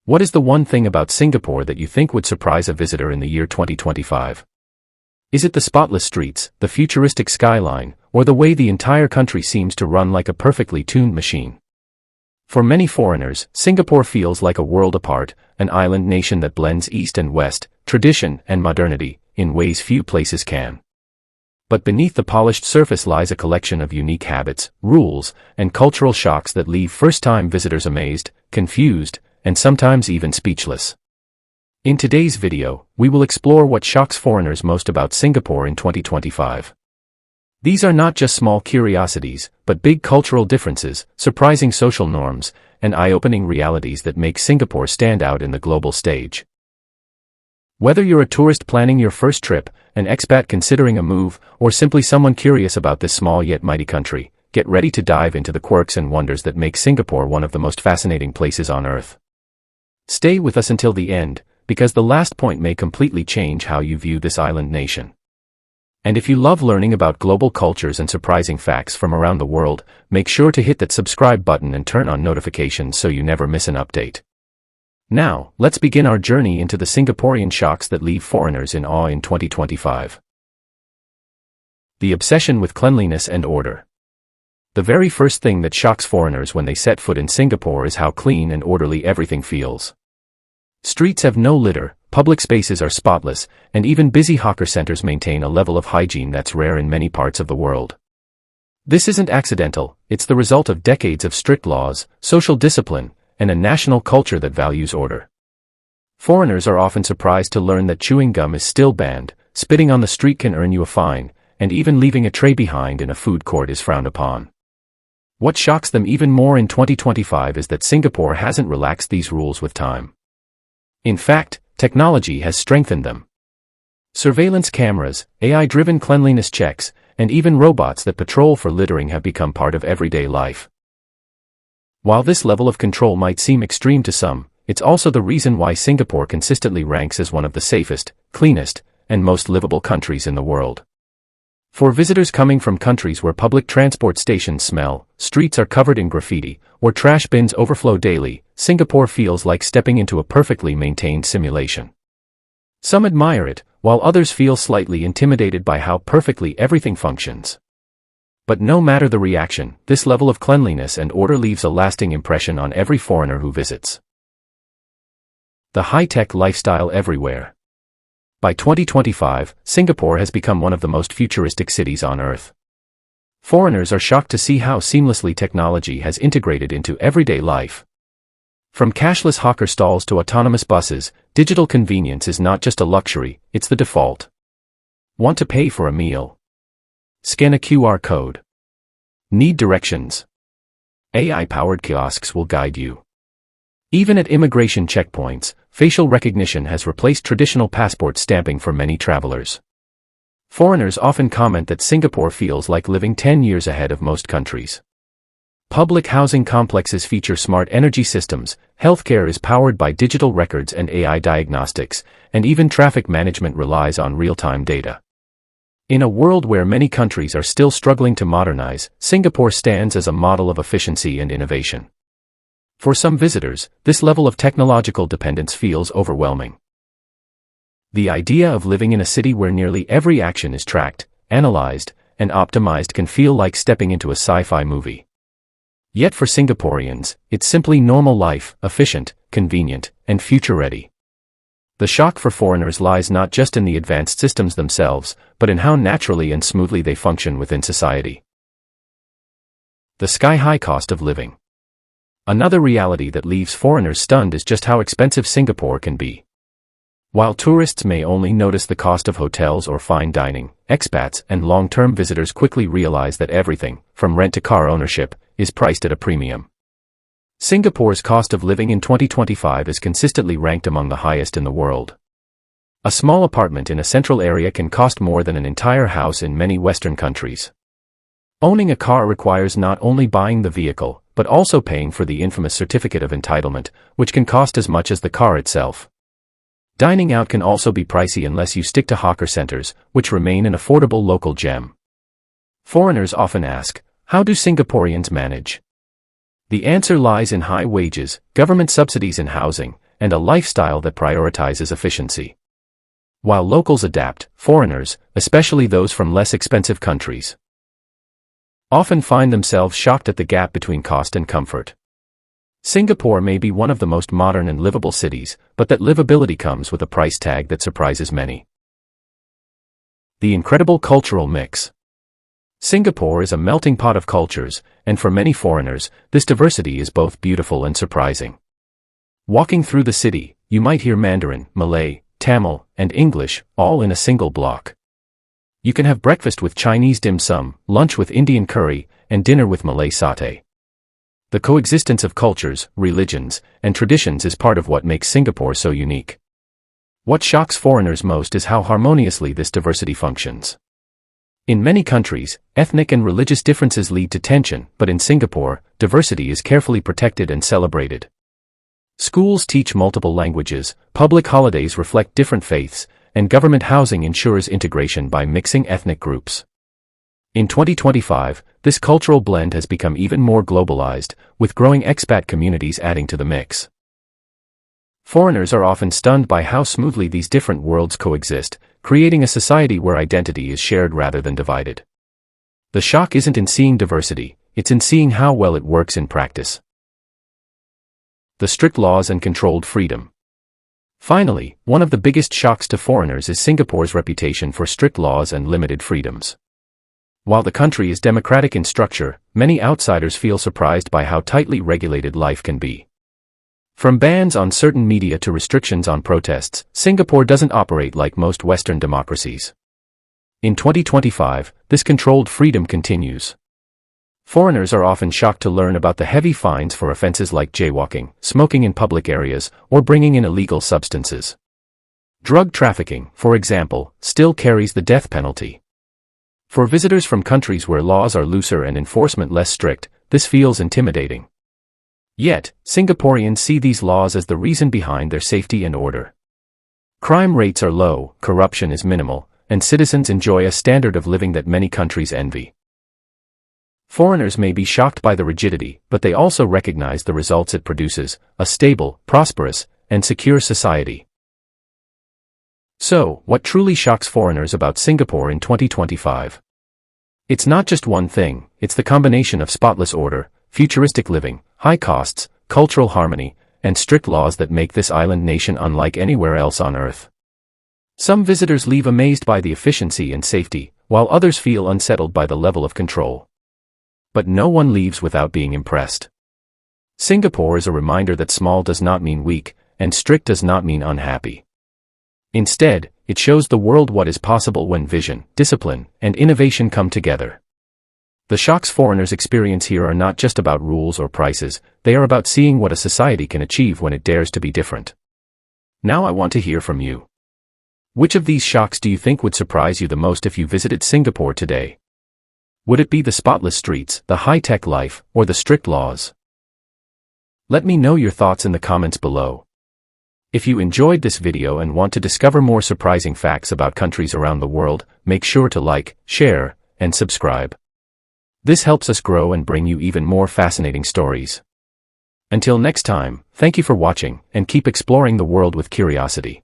What is the one thing about Singapore that you think would surprise a visitor in the year 2025? Is it the spotless streets, the futuristic skyline, or the way the entire country seems to run like a perfectly tuned machine? For many foreigners, Singapore feels like a world apart, an island nation that blends East and West, tradition and modernity, in ways few places can. But beneath the polished surface lies a collection of unique habits, rules, and cultural shocks that leave first-time visitors amazed, confused, and sometimes even speechless. In today's video, we will explore what shocks foreigners most about Singapore in 2025. These are not just small curiosities, but big cultural differences, surprising social norms, and eye-opening realities that make Singapore stand out in the global stage. Whether you're a tourist planning your first trip, an expat considering a move, or simply someone curious about this small yet mighty country, get ready to dive into the quirks and wonders that make Singapore one of the most fascinating places on Earth. Stay with us until the end, because the last point may completely change how you view this island nation. And if you love learning about global cultures and surprising facts from around the world, make sure to hit that subscribe button and turn on notifications so you never miss an update. Now, let's begin our journey into the Singaporean shocks that leave foreigners in awe in 2025. The obsession with cleanliness and order. The very first thing that shocks foreigners when they set foot in Singapore is how clean and orderly everything feels. Streets have no litter, public spaces are spotless, and even busy hawker centers maintain a level of hygiene that's rare in many parts of the world. This isn't accidental, it's the result of decades of strict laws, social discipline, and a national culture that values order. Foreigners are often surprised to learn that chewing gum is still banned, spitting on the street can earn you a fine, and even leaving a tray behind in a food court is frowned upon. What shocks them even more in 2025 is that Singapore hasn't relaxed these rules with time. In fact, technology has strengthened them. Surveillance cameras, AI-driven cleanliness checks, and even robots that patrol for littering have become part of everyday life. While this level of control might seem extreme to some, it's also the reason why Singapore consistently ranks as one of the safest, cleanest, and most livable countries in the world. For visitors coming from countries where public transport stations smell, streets are covered in graffiti, or trash bins overflow daily, Singapore feels like stepping into a perfectly maintained simulation. Some admire it, while others feel slightly intimidated by how perfectly everything functions. But no matter the reaction, this level of cleanliness and order leaves a lasting impression on every foreigner who visits. The high-tech lifestyle everywhere. By 2025, Singapore has become one of the most futuristic cities on Earth. Foreigners are shocked to see how seamlessly technology has integrated into everyday life. From cashless hawker stalls to autonomous buses, digital convenience is not just a luxury, it's the default. Want to pay for a meal? Scan a QR code. Need directions? AI-powered kiosks will guide you. Even at immigration checkpoints, facial recognition has replaced traditional passport stamping for many travelers. Foreigners often comment that Singapore feels like living 10 years ahead of most countries. Public housing complexes feature smart energy systems, healthcare is powered by digital records and AI diagnostics, and even traffic management relies on real-time data. In a world where many countries are still struggling to modernize, Singapore stands as a model of efficiency and innovation. For some visitors, this level of technological dependence feels overwhelming. The idea of living in a city where nearly every action is tracked, analyzed, and optimized can feel like stepping into a sci-fi movie. Yet for Singaporeans, it's simply normal life, efficient, convenient, and future-ready. The shock for foreigners lies not just in the advanced systems themselves, but in how naturally and smoothly they function within society. The sky-high cost of living. Another reality that leaves foreigners stunned is just how expensive Singapore can be. While tourists may only notice the cost of hotels or fine dining, expats and long-term visitors quickly realize that everything, from rent to car ownership, is priced at a premium. Singapore's cost of living in 2025 is consistently ranked among the highest in the world. A small apartment in a central area can cost more than an entire house in many Western countries. Owning a car requires not only buying the vehicle, but also paying for the infamous certificate of entitlement, which can cost as much as the car itself. Dining out can also be pricey unless you stick to hawker centers, which remain an affordable local gem. Foreigners often ask, how do Singaporeans manage? The answer lies in high wages, government subsidies in housing, and a lifestyle that prioritizes efficiency. While locals adapt, foreigners, especially those from less expensive countries, often find themselves shocked at the gap between cost and comfort. Singapore may be one of the most modern and livable cities, but that livability comes with a price tag that surprises many. The incredible cultural mix. Singapore is a melting pot of cultures, and for many foreigners, this diversity is both beautiful and surprising. Walking through the city, you might hear Mandarin, Malay, Tamil, and English, all in a single block. You can have breakfast with Chinese dim sum, lunch with Indian curry, and dinner with Malay satay. The coexistence of cultures, religions, and traditions is part of what makes Singapore so unique. What shocks foreigners most is how harmoniously this diversity functions. In many countries, ethnic and religious differences lead to tension, but in Singapore, diversity is carefully protected and celebrated. Schools teach multiple languages, public holidays reflect different faiths, and government housing ensures integration by mixing ethnic groups. In 2025, this cultural blend has become even more globalized, with growing expat communities adding to the mix. Foreigners are often stunned by how smoothly these different worlds coexist, creating a society where identity is shared rather than divided. The shock isn't in seeing diversity, it's in seeing how well it works in practice. The strict laws and controlled freedom. Finally, one of the biggest shocks to foreigners is Singapore's reputation for strict laws and limited freedoms. While the country is democratic in structure, many outsiders feel surprised by how tightly regulated life can be. From bans on certain media to restrictions on protests, Singapore doesn't operate like most Western democracies. In 2025, this controlled freedom continues. Foreigners are often shocked to learn about the heavy fines for offenses like jaywalking, smoking in public areas, or bringing in illegal substances. Drug trafficking, for example, still carries the death penalty. For visitors from countries where laws are looser and enforcement less strict, this feels intimidating. Yet, Singaporeans see these laws as the reason behind their safety and order. Crime rates are low, corruption is minimal, and citizens enjoy a standard of living that many countries envy. Foreigners may be shocked by the rigidity, but they also recognize the results it produces: a stable, prosperous, and secure society. So, what truly shocks foreigners about Singapore in 2025? It's not just one thing, it's the combination of spotless order, futuristic living, high costs, cultural harmony, and strict laws that make this island nation unlike anywhere else on Earth. Some visitors leave amazed by the efficiency and safety, while others feel unsettled by the level of control. But no one leaves without being impressed. Singapore is a reminder that small does not mean weak, and strict does not mean unhappy. Instead, it shows the world what is possible when vision, discipline, and innovation come together. The shocks foreigners experience here are not just about rules or prices, they are about seeing what a society can achieve when it dares to be different. Now I want to hear from you. Which of these shocks do you think would surprise you the most if you visited Singapore today? Would it be the spotless streets, the high-tech life, or the strict laws? Let me know your thoughts in the comments below. If you enjoyed this video and want to discover more surprising facts about countries around the world, make sure to like, share, and subscribe. This helps us grow and bring you even more fascinating stories. Until next time, thank you for watching, and keep exploring the world with curiosity.